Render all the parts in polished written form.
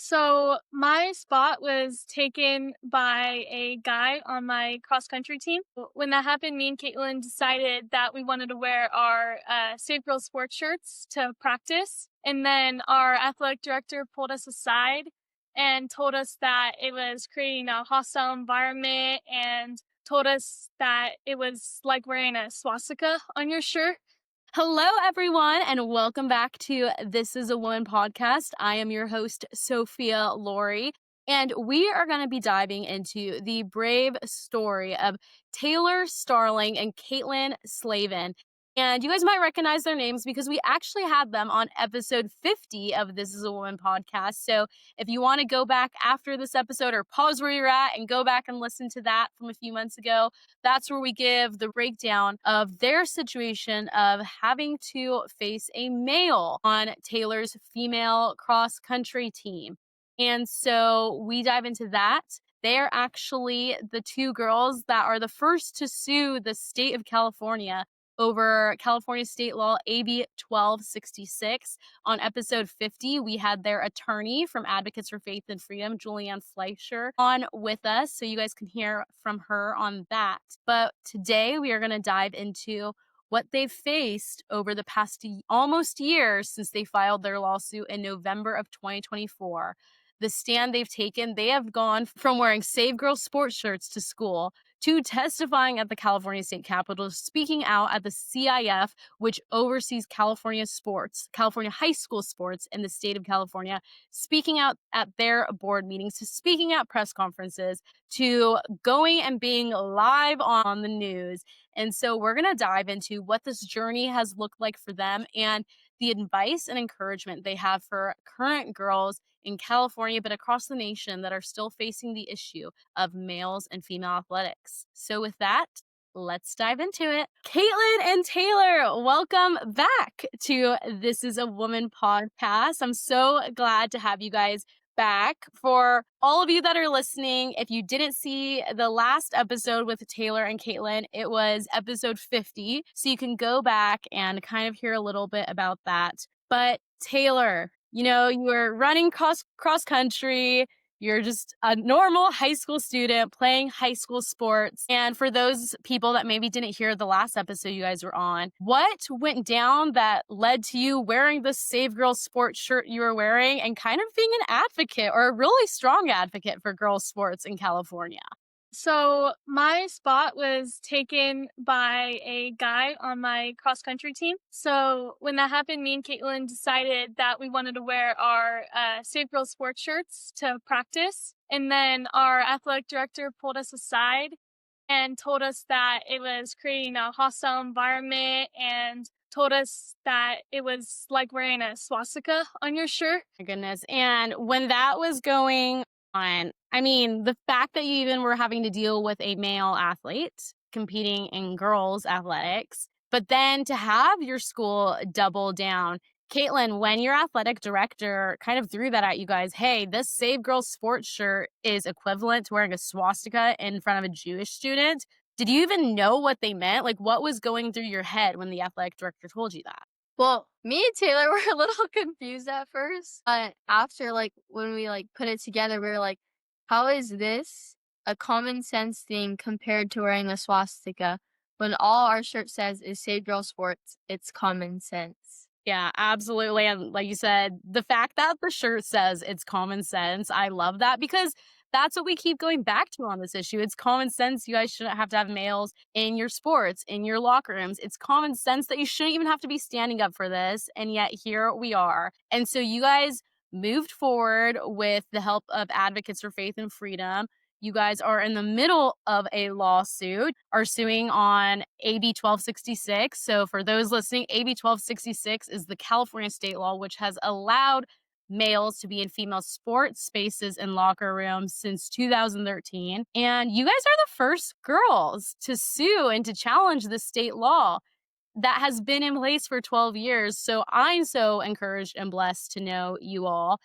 So my spot was taken by a guy on my cross country team. When that happened, me and Kaitlyn decided that we wanted to wear our Safe Girl sports shirts to practice. And then our athletic director pulled us aside and told us that it was creating a hostile environment and told us that it was like wearing a swastika on your shirt. Hello, everyone, and welcome back to This is a Woman podcast. I am your host, Sophia Laurie, and we are going to be diving into the brave story of Taylor Starling and Kaitlyn Slavin. And you guys might recognize their names because we actually had them on episode 50 of This is a Woman podcast. So if you want to go back after this episode or pause where you're at and go back and listen to that from a few months ago, that's where we give the breakdown of their situation of having to face a male on Taylor's female cross country team. And so we dive into that. They're actually the two girls that are the first to sue the state of California over California state law AB 1266. On episode 50, we had their attorney from Advocates for Faith and Freedom, Julianne Fleischer, on with us, so you guys can hear from her on that. But today we are going to dive into what they've faced over the past almost year since they filed their lawsuit in November of 2024. The stand they've taken, they have gone from wearing Save Girl sports shirts to school to testifying at the California State Capitol, speaking out at the CIF, which oversees California sports, California high school sports in the state of California, speaking out at their board meetings, to speaking at press conferences, to going and being live on the news. And so we're going to dive into what this journey has looked like for them and the advice and encouragement they have for current girls in California, but across the nation that are still facing the issue of males and female athletics. So with that, let's dive into it. Kaitlyn and Taylor, welcome back to This is a Woman podcast. I'm so glad to have you guys back. For all of you that are listening, if you didn't see the last episode with Taylor and Kaitlyn, it was episode 50. So you can go back and kind of hear a little bit about that. But Taylor, you were running cross country. You're just a normal high school student playing high school sports. And for those people that maybe didn't hear the last episode you guys were on, what went down that led to you wearing the Save Girl sports shirt you were wearing and kind of being an advocate or a really strong advocate for girls' sports in California? So my spot was taken by a guy on my cross country team. So when that happened, me and Kaitlyn decided that we wanted to wear our Safe Girl sports shirts to practice. And then our athletic director pulled us aside and told us that it was creating a hostile environment and told us that it was like wearing a swastika on your shirt. My goodness. And when that was going on, I mean, the fact that you even were having to deal with a male athlete competing in girls' athletics, but then to have your school double down. Kaitlyn, when your athletic director kind of threw that at you guys, hey, this Save Girls sports shirt is equivalent to wearing a swastika in front of a Jewish student, did you even know what they meant? Like, what was going through your head when the athletic director told you that? Well, me and Taylor were a little confused at first, but after when we put it together, we were like, how is this a common sense thing compared to wearing a swastika when all our shirt says is Save Girl Sports? It's common sense. Yeah, absolutely. And like you said, the fact that the shirt says it's common sense, I love that because that's what we keep going back to on this issue. It's common sense. You guys shouldn't have to have males in your sports, in your locker rooms. It's common sense that you shouldn't even have to be standing up for this. And yet here we are. And so you guys moved forward with the help of Advocates for Faith and Freedom. You guys are in the middle of a lawsuit, are suing on AB 1266. So for those listening, AB 1266 is the California state law, which has allowed males to be in female sports spaces and locker rooms since 2013. And you guys are the first girls to sue and to challenge the state law that has been in place for 12 years. So I'm so encouraged and blessed to know you all.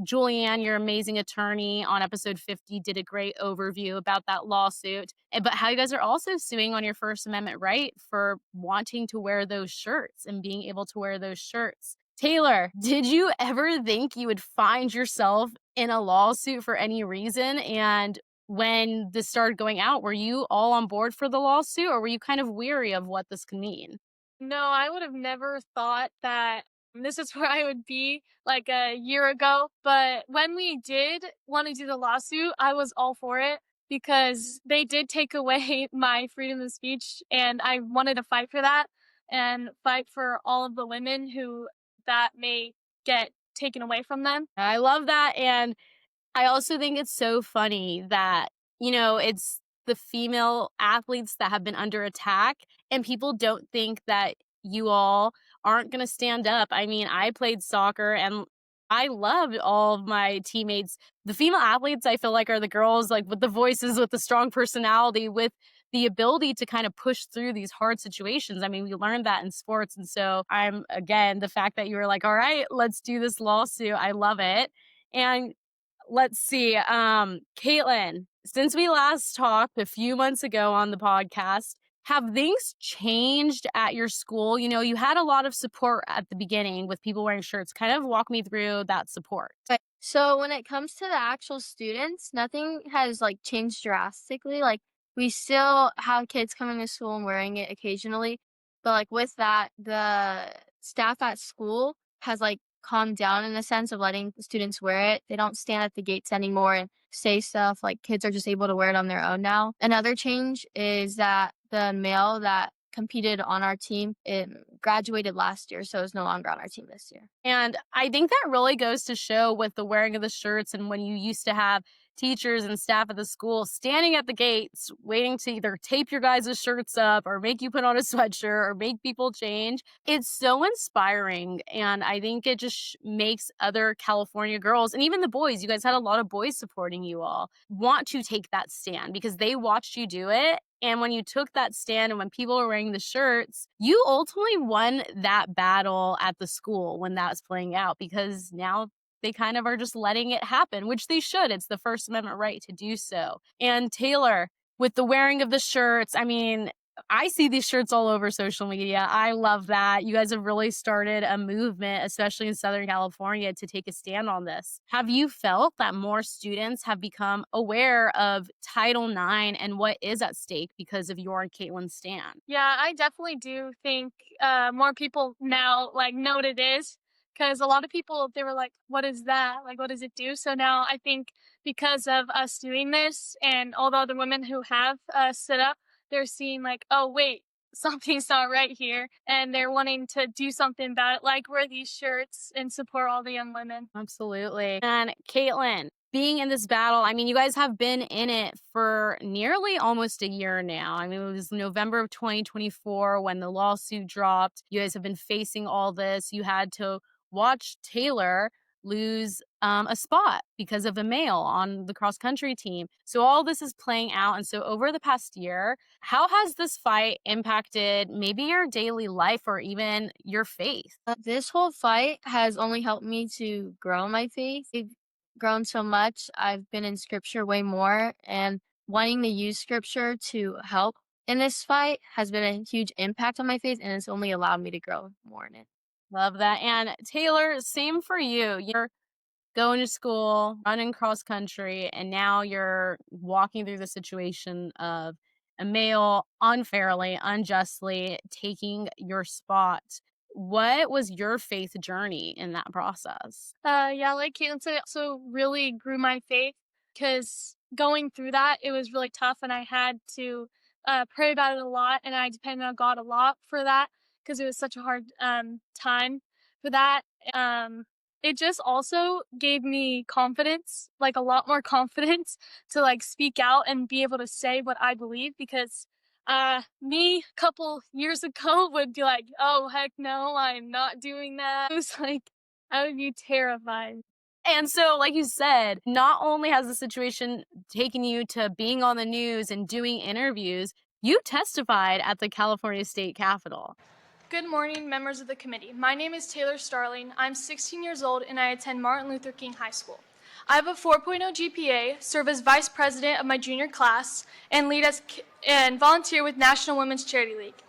Julianne, your amazing attorney on episode 50, did a great overview about that lawsuit, but how you guys are also suing on your First Amendment right for wanting to wear those shirts and being able to wear those shirts. Taylor, did you ever think you would find yourself in a lawsuit for any reason? And when this started going out, were you all on board for the lawsuit or were you kind of weary of what this could mean? No, I would have never thought that this is where I would be like a year ago. But when we did want to do the lawsuit, I was all for it because they did take away my freedom of speech. And I wanted to fight for that and fight for all of the women who that may get taken away from them. I love that. And I also think it's so funny that, it's the female athletes that have been under attack, and people don't think that you all aren't going to stand up. I mean, I played soccer and I loved all of my teammates. The female athletes, I feel like, are the girls like with the voices, with the strong personality, with the ability to kind of push through these hard situations. I mean, we learned that in sports. And so again, the fact that you were like, all right, let's do this lawsuit. I love it. And let's see. Kaitlyn, since we last talked a few months ago on the podcast, have things changed at your school? You had a lot of support at the beginning with people wearing shirts. Kind of walk me through that support. Right. So when it comes to the actual students, nothing has like changed drastically. Like we still have kids coming to school and wearing it occasionally, but like with that, the staff at school has like calmed down in the sense of letting the students wear it. They don't stand at the gates anymore and say stuff. Like kids are just able to wear it on their own now. Another change is that the male that competed on our team, it graduated last year, so is no longer on our team this year. And I think that really goes to show with the wearing of the shirts and when you used to have teachers and staff at the school standing at the gates waiting to either tape your guys' shirts up or make you put on a sweatshirt or make people change. It's so inspiring. And I think it just makes other California girls and even the boys, you guys had a lot of boys supporting you all, want to take that stand because they watched you do it. And when you took that stand and when people were wearing the shirts, you ultimately won that battle at the school when that was playing out because now they kind of are just letting it happen, which they should. It's the First Amendment right to do so. And Taylor, with the wearing of the shirts, I mean, I see these shirts all over social media. I love that. You guys have really started a movement, especially in Southern California, to take a stand on this. Have you felt that more students have become aware of Title IX and what is at stake because of your and Kaitlyn's stand? Yeah, I definitely do think more people now like know what it is because a lot of people they were like, "What is that? Like, what does it do?" So now I think because of us doing this and all the other women who have stood up, they're seeing like, "Oh wait, something's not right here," and they're wanting to do something about it, like wear these shirts and support all the young women. Absolutely. And Kaitlyn, being in this battle, I mean, you guys have been in it for nearly almost a year now. I mean, it was November of 2024 when the lawsuit dropped. You guys have been facing all this. You had to watch Taylor lose a spot because of a male on the cross country team. So all this is playing out. And so over the past year, how has this fight impacted maybe your daily life or even your faith? This whole fight has only helped me to grow my faith. I've grown so much. I've been in scripture way more, and wanting to use scripture to help in this fight has been a huge impact on my faith, and it's only allowed me to grow more in it. Love that. And Taylor, same for you. You're going to school, running cross country, and now you're walking through the situation of a male unfairly, unjustly taking your spot. What was your faith journey in that process? Yeah, like Caitlin said, it also really grew my faith because going through that, it was really tough, and I had to pray about it a lot, and I depended on God a lot for that because it was such a hard time for that. Um, it just also gave me confidence, like a lot more confidence to like speak out and be able to say what I believe because me a couple years ago would be like, oh heck no, I'm not doing that. It was like I would be terrified. And so, like you said, not only has the situation taken you to being on the news and doing interviews, you testified at the California State Capitol. Good morning, members of the committee. My name is Taylor Starling. I'm 16 years old and I attend Martin Luther King High School. I have a 4.0 GPA, serve as vice president of my junior class, and and volunteer with National Women's Charity League,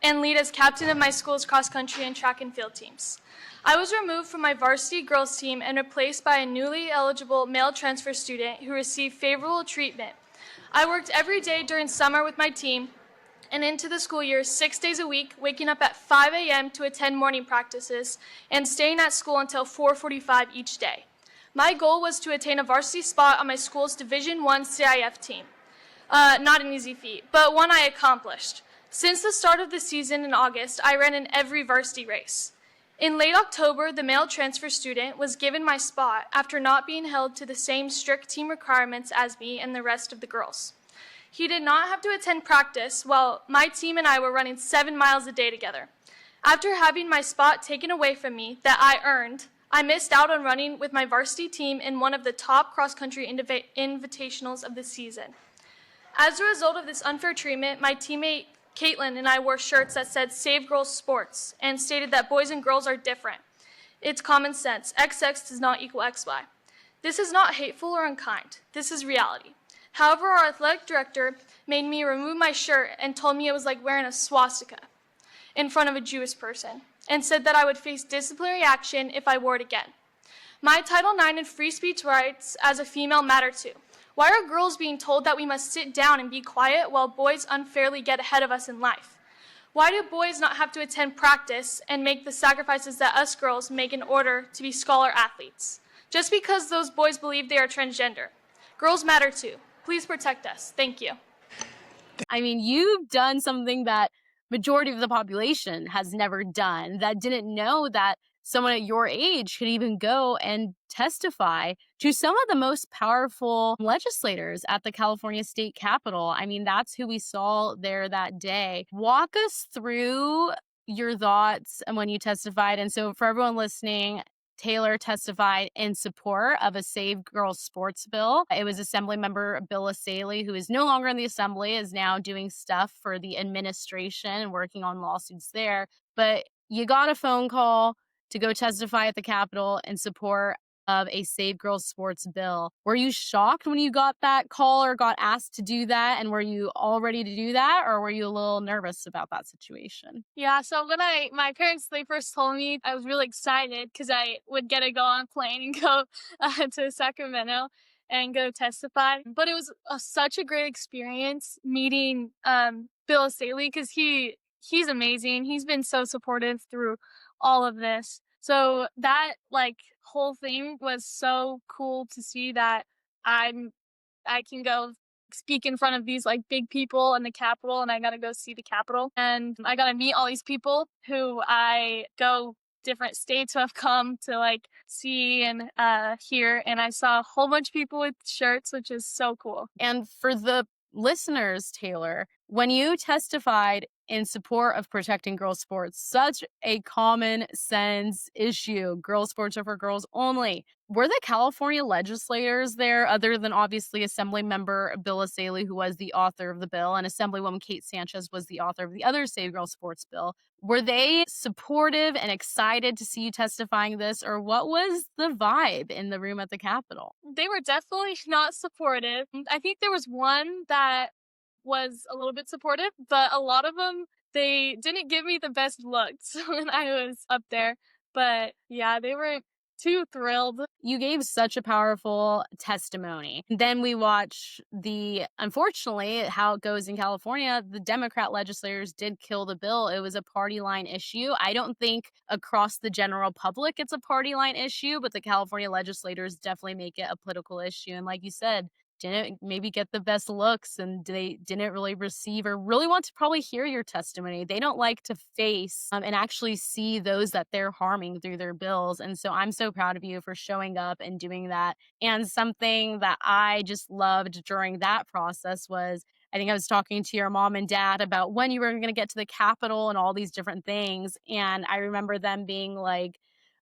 and lead as captain of my school's cross country and track and field teams. I was removed from my varsity girls team and replaced by a newly eligible male transfer student who received favorable treatment. I worked every day during summer with my team and into the school year 6 days a week, waking up at 5 a.m. to attend morning practices and staying at school until 4:45 each day. My goal was to attain a varsity spot on my school's Division I CIF team. Not an easy feat, but one I accomplished. Since the start of the season in August, I ran in every varsity race. In late October, the male transfer student was given my spot after not being held to the same strict team requirements as me and the rest of the girls. He did not have to attend practice while my team and I were running 7 miles a day together. After having my spot taken away from me that I earned, I missed out on running with my varsity team in one of the top cross-country invitationals of the season. As a result of this unfair treatment, my teammate Kaitlyn and I wore shirts that said "Save Girls Sports" and stated that boys and girls are different. It's common sense. XX does not equal XY. This is not hateful or unkind. This is reality. However, our athletic director made me remove my shirt and told me it was like wearing a swastika in front of a Jewish person, and said that I would face disciplinary action if I wore it again. My Title IX and free speech rights as a female matter too. Why are girls being told that we must sit down and be quiet while boys unfairly get ahead of us in life? Why do boys not have to attend practice and make the sacrifices that us girls make in order to be scholar athletes? Just because those boys believe they are transgender. Girls matter too. Please protect us. Thank you. I mean, you've done something that majority of the population has never done, that didn't know that someone at your age could even go and testify to some of the most powerful legislators at the California State Capitol. I mean, that's who we saw there that day. Walk us through your thoughts and when you testified. And so for everyone listening, Taylor testified in support of a Save Girls Sports bill. It was Assemblymember Bill Asaley, who is no longer in the assembly, is now doing stuff for the administration and working on lawsuits there. But you got a phone call to go testify at the Capitol in support of a Save Girls Sports bill. Were you shocked when you got that call or got asked to do that? And were you all ready to do that? Or were you a little nervous about that situation? Yeah, so when my parents, they first told me, I was really excited because I would get to go on a plane and go to Sacramento and go testify. But it was such a great experience meeting Bill Asaley because he's amazing. He's been so supportive through all of this. So that whole thing was so cool to see that I can go speak in front of these big people in the Capitol, and I got to go see the Capitol, and I got to meet all these people who I go different states who have come to see and hear, and I saw a whole bunch of people with shirts, which is so cool. And for the listeners, Taylor, when you testified in support of protecting girls' sports, such a common sense issue. Girls' sports are for girls only. Were the California legislators there, other than obviously Assemblymember Bill Asaley, who was the author of the bill, and Assemblywoman Kate Sanchez was the author of the other Save Girls Sports bill? Were they supportive and excited to see you testifying this, or what was the vibe in the room at the Capitol? They were definitely not supportive. I think there was one that was a little bit supportive, but a lot of them, they didn't give me the best looks when I was up there. But yeah, they weren't too thrilled. You gave such a powerful testimony. Then we watch unfortunately, how it goes in California, the Democrat legislators did kill the bill. It was a party line issue. I don't think across the general public it's a party line issue, but the California legislators definitely make it a political issue. And like you said, didn't maybe get the best looks, and they didn't really receive or really want to probably hear your testimony. They don't like to face and actually see those that they're harming through their bills. And so I'm so proud of you for showing up and doing that. And something that I just loved during that process was, I think I was talking to your mom and dad about when you were going to get to the Capitol and all these different things. And I remember them being like,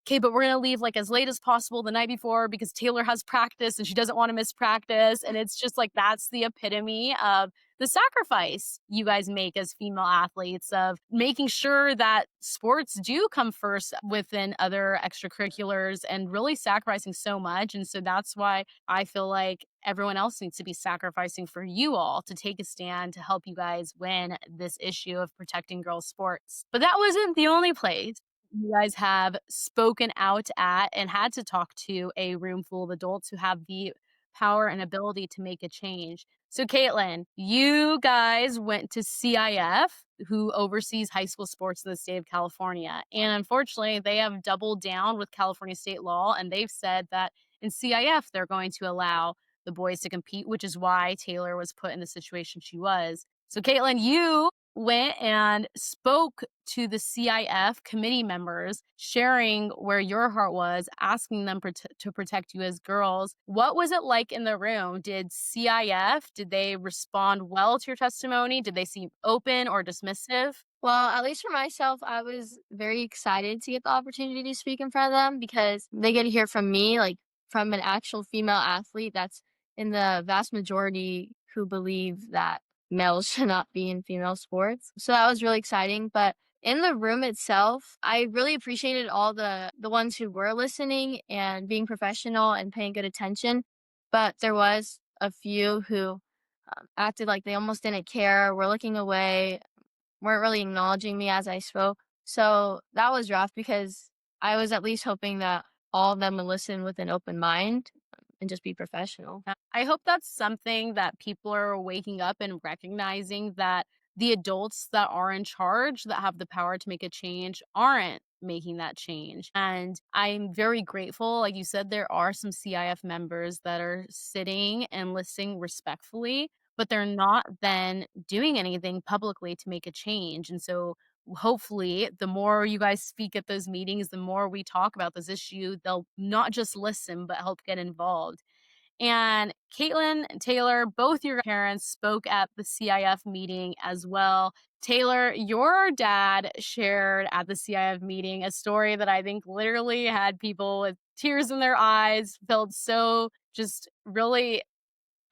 okay, but we're going to leave like as late as possible the night before because Taylor has practice and she doesn't want to miss practice. And it's just like, that's the epitome of the sacrifice you guys make as female athletes, of making sure that sports do come first within other extracurriculars and really sacrificing so much. And so that's why I feel like everyone else needs to be sacrificing for you all to take a stand to help you guys win this issue of protecting girls' sports. But that wasn't the only place you guys have spoken out at and had to talk to a room full of adults who have the power and ability to make a change. So, Kaitlyn, you guys went to CIF, who oversees high school sports in the state of California. And unfortunately, they have doubled down with California state law, and they've said that in CIF, they're going to allow the boys to compete, which is why Taylor was put in the situation she was. So, Kaitlyn, you went and spoke to the CIF committee members, sharing where your heart was, asking them to protect you as girls. What was it like in the room? Did CIF, did they respond well to your testimony? Did they seem open or dismissive? Well, at least for myself, I was very excited to get the opportunity to speak in front of them because they get to hear from me, like from an actual female athlete that's in the vast majority who believe that males should not be in female sports. So that was really exciting. But in the room itself, I really appreciated all the ones who were listening and being professional and paying good attention. But there was a few who acted like they almost didn't care, were looking away, weren't really acknowledging me as I spoke. So that was rough because I was at least hoping that all of them would listen with an open mind and just be professional. I hope that's something that people are waking up and recognizing, that the adults that are in charge, that have the power to make a change, aren't making that change. And I'm very grateful. Like you said, there are some CIF members that are sitting and listening respectfully, but they're not then doing anything publicly to make a change. And so hopefully the more you guys speak at those meetings, the more we talk about this issue, they'll not just listen, but help get involved. And Kaitlyn and Taylor, both your parents spoke at the CIF meeting as well. Taylor, your dad shared at the CIF meeting a story that I think literally had people with tears in their eyes, felt so just really,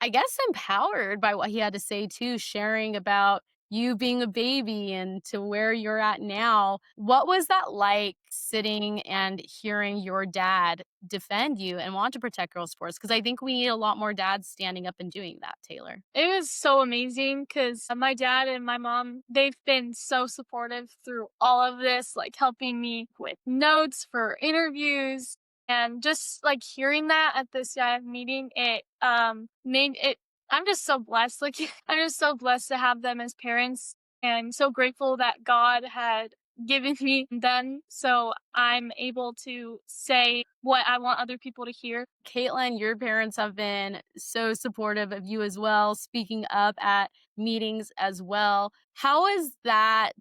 I guess, empowered by what he had to say too, sharing about you being a baby and to where you're at now. What was that like, sitting and hearing your dad defend you and want to protect girls' sports? Because I think we need a lot more dads standing up and doing that, Taylor. It was so amazing because my dad and my mom, they've been so supportive through all of this, like helping me with notes for interviews. And just like hearing that at the CIF meeting, it made it, I'm just so blessed. Like, I'm just so blessed to have them as parents and so grateful that God had given me them so I'm able to say what I want other people to hear. Kaitlyn, your parents have been so supportive of you as well, speaking up at meetings as well. How has that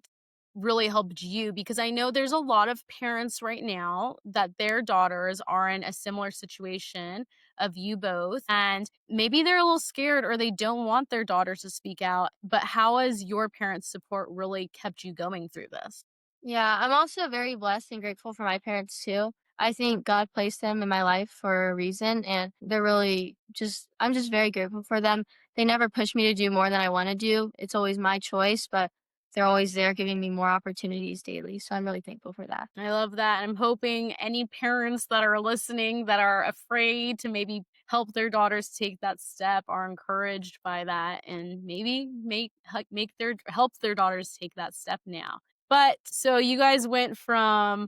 really helped you? Because I know there's a lot of parents right now that their daughters are in a similar situation of you both, and maybe they're a little scared or they don't want their daughters to speak out. But how has your parents' support really kept you going through this? Yeah, I'm also very blessed and grateful for my parents too. I think God placed them in my life for a reason, and they're really just, I'm just very grateful for them. They never push me to do more than I want to do. It's always my choice, but they're always there giving me more opportunities daily. So I'm really thankful for that. I love that. I'm hoping any parents that are listening that are afraid to maybe help their daughters take that step are encouraged by that, and maybe help their daughters take that step now. But so you guys went from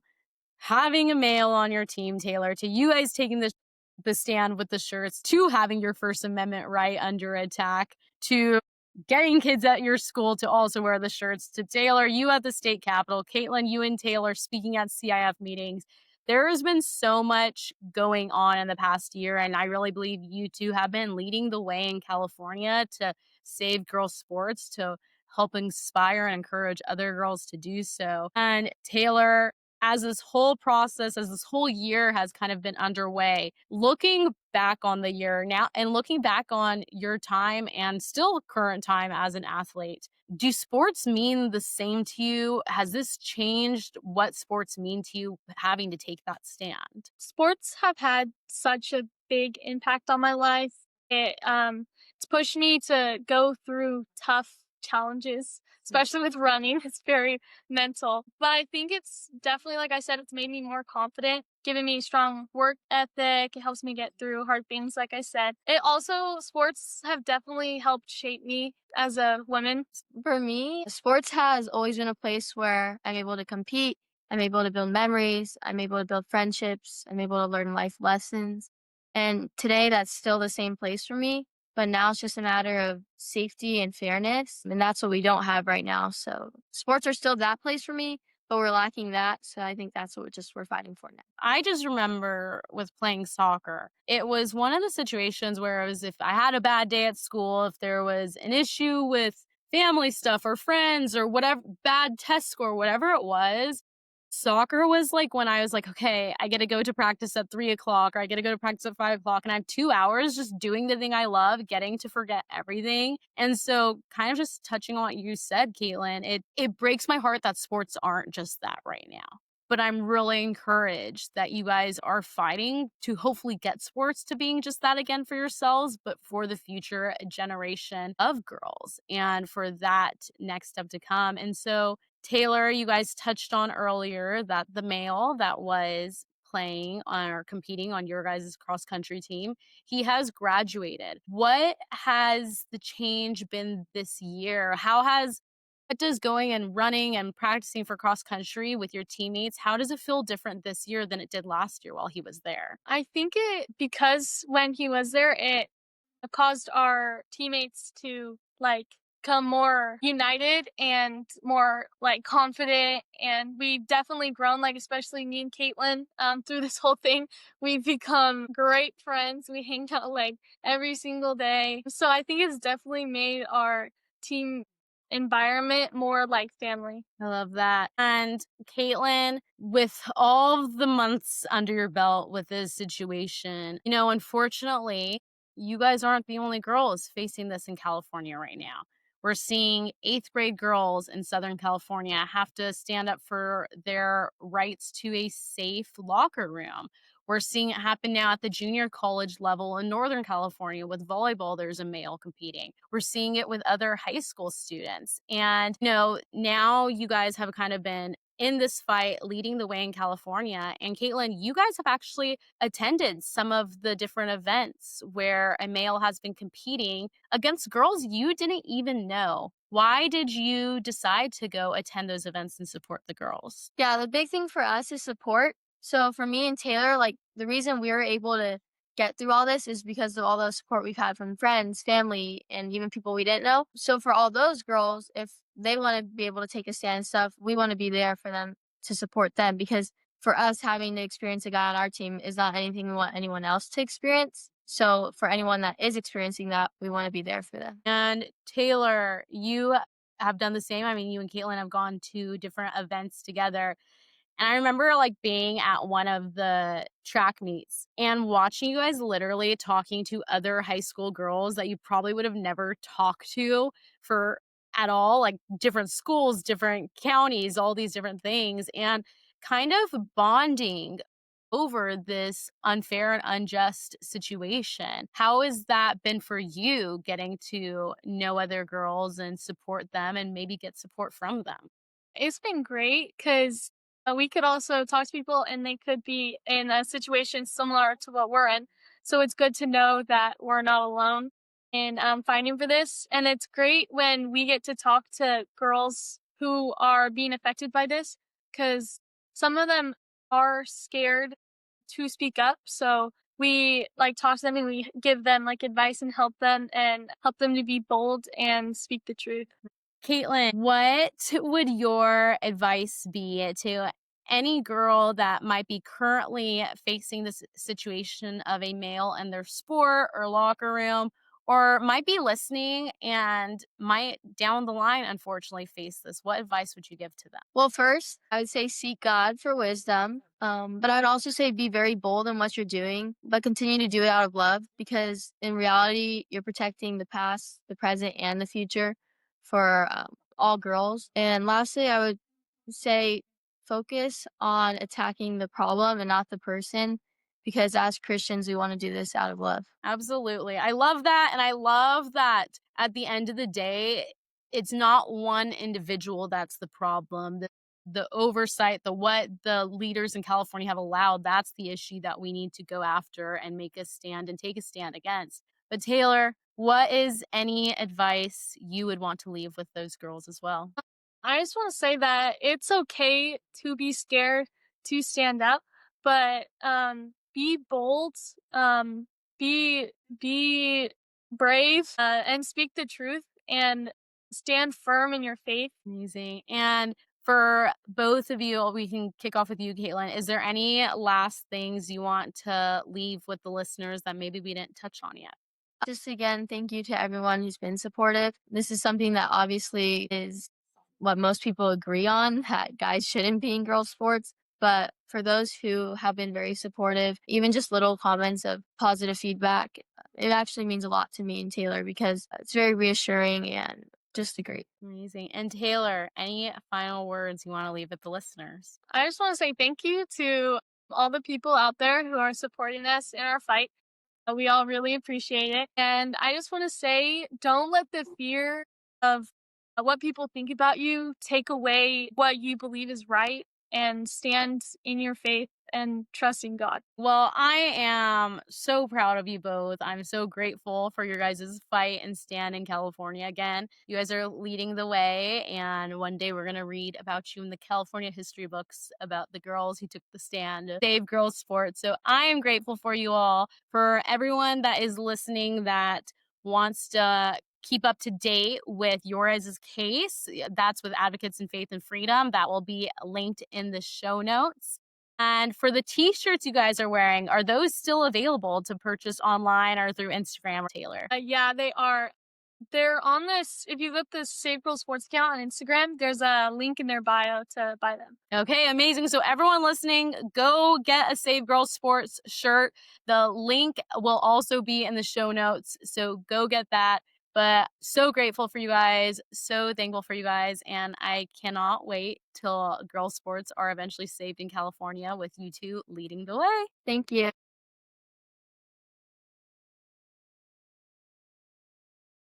having a male on your team, Taylor, to you guys taking the stand with the shirts, to having your First Amendment right under attack, to getting kids at your school to also wear the shirts, to Taylor, you at the state capitol, Kaitlyn, you and Taylor speaking at CIF meetings. There has been so much going on in the past year, and I really believe you two have been leading the way in California to save girls' sports, to help inspire and encourage other girls to do so. And Taylor, as this whole process, as this whole year has kind of been underway, looking back on the year now and looking back on your time and still current time as an athlete, Do sports mean the same to you? Has this changed what sports mean to you having to take that stand? Sports have had such a big impact on my life. It's pushed me to go through tough challenges, especially with running. It's very mental. But I think it's definitely, like I said, it's made me more confident, given me strong work ethic. It helps me get through hard things, like I said. It also, sports have definitely helped shape me as a woman. For me, sports has always been a place where I'm able to compete. I'm able to build memories. I'm able to build friendships. I'm able to learn life lessons. And today, that's still the same place for me. But now it's just a matter of safety and fairness. And that's what we don't have right now. So sports are still that place for me, but we're lacking that. So I think that's what we're fighting for now. I just remember with playing soccer, it was one of the situations where it was if I had a bad day at school, if there was an issue with family stuff or friends or whatever, bad test score, whatever it was, soccer was like when I was like, okay, I get to go to practice at 3 o'clock or I get to go to practice at 5 o'clock and I have 2 hours just doing the thing I love, getting to forget everything. And so kind of just touching on what you said, Kaitlyn, it breaks my heart that sports aren't just that right now. But I'm really encouraged that you guys are fighting to hopefully get sports to being just that again for yourselves, but for the future generation of girls and for that next step to come. And so, Taylor, you guys touched on earlier that the male that was playing on or competing on your guys' cross country team, he has graduated. What has the change been this year? What does going and running and practicing for cross country with your teammates, how does it feel different this year than it did last year while he was there? I think because when he was there, it caused our teammates to like become more united and more like confident, and we've definitely grown, like especially me and Kaitlyn, through this whole thing. We've become great friends. We hang out like every single day, so I think it's definitely made our team environment more like family. I love that. And Kaitlyn, with all of the months under your belt with this situation, unfortunately, you guys aren't the only girls facing this in California right now. We're seeing eighth grade girls in Southern California have to stand up for their rights to a safe locker room. We're seeing it happen now at the junior college level in Northern California with volleyball. There's a male competing. We're seeing it with other high school students. And, now you guys have kind of been in this fight leading the way in California. And Kaitlyn, you guys have actually attended some of the different events where a male has been competing against girls you didn't even know. Why did you decide to go attend those events and support the girls? Yeah, the big thing for us is support. So for me and Taylor, like the reason we were able to get through all this is because of all the support we've had from friends, family, and even people we didn't know. So for all those girls, if they want to be able to take a stand and stuff, we want to be there for them to support them, because for us having to experience a guy on our team is not anything we want anyone else to experience. So for anyone that is experiencing that, we want to be there for them. And Taylor, you have done the same. I mean, you and Kaitlyn have gone to different events together. And I remember like being at one of the track meets and watching you guys literally talking to other high school girls that you probably would have never talked to for at all, like different schools, different counties, all these different things, and kind of bonding over this unfair and unjust situation. How has that been for you, getting to know other girls and support them and maybe get support from them? It's been great because we could also talk to people and they could be in a situation similar to what we're in. So it's good to know that we're not alone in fighting for this. And it's great when we get to talk to girls who are being affected by this, because some of them are scared to speak up. So we like talk to them and we give them like advice and help them to be bold and speak the truth. Kaitlyn, what would your advice be to any girl that might be currently facing this situation of a male in their sport or locker room, or might be listening and might down the line, unfortunately, face this? What advice would you give to them? Well, first, I would say seek God for wisdom. But I'd also say be very bold in what you're doing, but continue to do it out of love, because in reality, you're protecting the past, the present, and the future for all girls. And lastly, I would say focus on attacking the problem and not the person, because as Christians, we want to do this out of love. Absolutely. I love that. And I love that at the end of the day, it's not one individual that's the problem. The oversight, the what the leaders in California have allowed, that's the issue that we need to go after and make a stand and take a stand against. But Taylor, what is any advice you would want to leave with those girls as well? I just want to say that it's okay to be scared to stand up, but be bold, be be brave, and speak the truth and stand firm in your faith. Amazing. And for both of you, we can kick off with you, Kaitlyn. Is there any last things you want to leave with the listeners that maybe we didn't touch on yet? Just again, thank you to everyone who's been supportive. This is something that obviously is what most people agree on, that guys shouldn't be in girls' sports. But for those who have been very supportive, even just little comments of positive feedback, it actually means a lot to me and Taylor, because it's very reassuring and just great. Amazing. And Taylor, any final words you want to leave with the listeners? I just want to say thank you to all the people out there who are supporting us in our fight. We all really appreciate it. And I just want to say, don't let the fear of what people think about you take away what you believe is right, and stand in your faith and trust in God. Well, I am so proud of you both. I'm so grateful for your guys' fight and stand in California again. You guys are leading the way, and one day we're going to read about you in the California history books about the girls who took the stand to save girls' sports. So I am grateful for you all. For everyone that is listening that wants to keep up to date with your guys' case, that's with Advocates in Faith and Freedom. That will be linked in the show notes. And for the t-shirts you guys are wearing, are those still available to purchase online or through Instagram, Taylor? Yeah, they are. They're on this. If you look the Save Girls Sports account on Instagram, there's a link in their bio to buy them. Okay, amazing. So everyone listening, go get a Save Girls Sports shirt. The link will also be in the show notes. So go get that. But so grateful for you guys. So thankful for you guys. And I cannot wait till girls sports are eventually saved in California with you two leading the way. Thank you.